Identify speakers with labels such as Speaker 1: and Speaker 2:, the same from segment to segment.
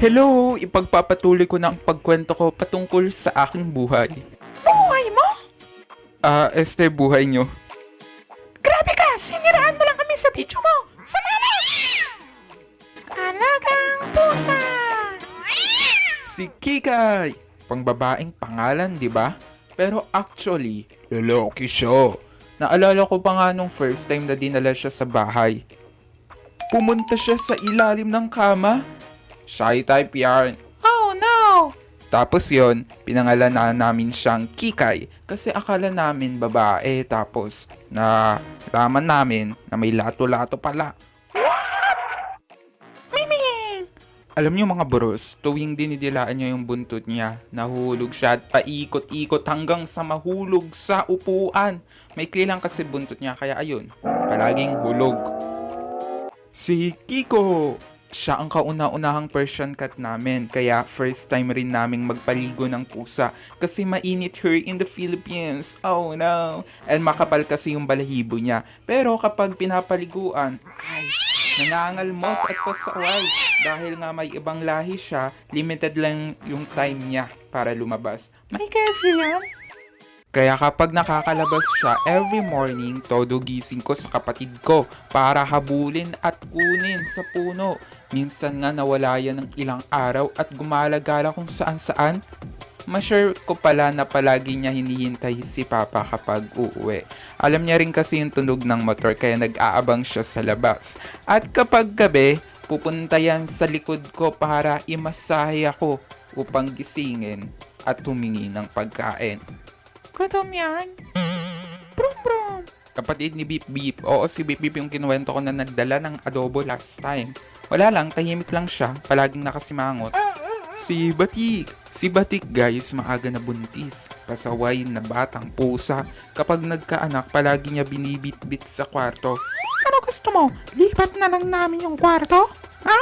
Speaker 1: Hello! Ipagpapatuloy ko na ang pagkwento ko patungkol sa aking buhay.
Speaker 2: Buhay mo?
Speaker 1: Buhay nyo.
Speaker 2: Grabe ka! Siniraan mo lang kami sa video mo! Sumama! Alagang pusa!
Speaker 1: Si Kikay! Pangbabaeng pangalan, di ba? Pero actually, lalaki siya. Naalala ko pa nga nung first time na dinala siya sa bahay. Pumunta siya sa ilalim ng kama. Shy type yarn.
Speaker 2: Oh no!
Speaker 1: Tapos yon, pinangalanan namin siyang Kikay kasi akala namin babae, tapos na laman namin na may lato-lato pala.
Speaker 2: Miming!
Speaker 1: Alam niyo mga bros, tuwing dinidilaan niya yung buntot niya, nahuhulog siya at paikot-ikot hanggang sa mahulog sa upuan. May lang kasi buntot niya kaya ayun, palaging hulog. Si Kiko! Siya ang kauna-unahang Persian cat namin, kaya first time rin naming magpaligo ng pusa kasi mainit here in the Philippines. Oh no! And makapal kasi yung balahibo niya. Pero kapag pinapaliguan, ay, nangangalmot at pasaway. Dahil nga may ibang lahi siya, limited lang yung time niya para lumabas.
Speaker 2: May curfew yan?
Speaker 1: Kaya kapag nakakalabas siya, every morning, todo gising ko sa kapatid ko para habulin at kunin sa puno. Minsan nga nawala yan ng ilang araw at gumala-gala kung saan-saan. Ma-sure ko pala na palagi niya hinihintay si Papa kapag uuwi. Alam niya rin kasi yung tunog ng motor kaya nag-aabang siya sa labas. At kapag gabi, pupunta yan sa likod ko para imasahe ako upang gisingin at humingi ng pagkain.
Speaker 2: Gutom yan? Brum brum!
Speaker 1: Kapatid ni Beep Beep. Oo, si Beep Beep yung kinuwento ko na nagdala ng adobo last time. Wala lang, tahimik lang siya, palaging nakasimangot. Si Batik. Si Batik guys, maaga na buntis. Pasaway na batang pusa. Kapag nagkaanak, palagi niya binibit-bit sa kwarto.
Speaker 2: Ano gusto mo? Lipat na lang namin yung kwarto? Ha?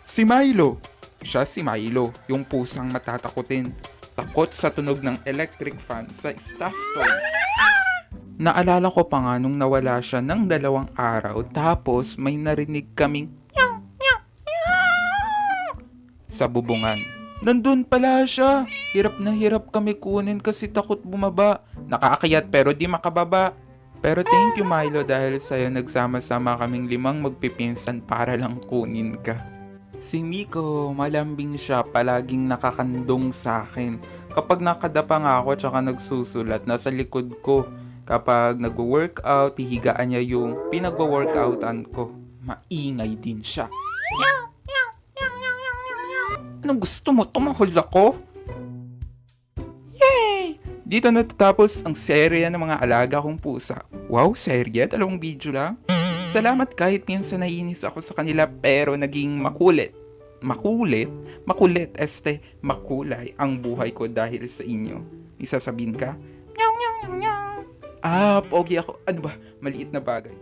Speaker 1: Si Milo. Siya si Milo, yung pusang matatakutin. Takot sa tunog ng electric fan sa stuffed toys. Naalala ko pa nga nung nawala siya ng 2 araw, tapos may narinig kaming
Speaker 2: Meow, meow, meow.
Speaker 1: sa bubungan. Nandun pala siya. Hirap na hirap kami kunin kasi takot bumaba. Nakaakyat pero di makababa. Pero thank you Milo dahil sa'yo nagsama-sama kaming 5 magpipinsan para lang kunin ka. Si Miko, malambing siya, palaging nakakandong sa akin. Kapag nakadapa nga ako tsaka nagsusulat, nasa likod ko. Kapag nag-workout, hihigaan niya yung pinag-workoutan ko. Maingay din siya.
Speaker 2: Meow, meow, meow, meow, meow, meow, meow.
Speaker 1: Anong gusto mo? Tumahol ako?
Speaker 2: Yay!
Speaker 1: Dito natatapos ang serya ng mga alaga kong pusa. Wow, serya? 2 video lang? Salamat kahit minsan naiinis ako sa kanila pero naging makulit. Makulay ang buhay ko dahil sa inyo. Isasabihin ka?
Speaker 2: Meow, meow, meow, meow.
Speaker 1: Pogi ako. Ano ba? Maliit na bagay.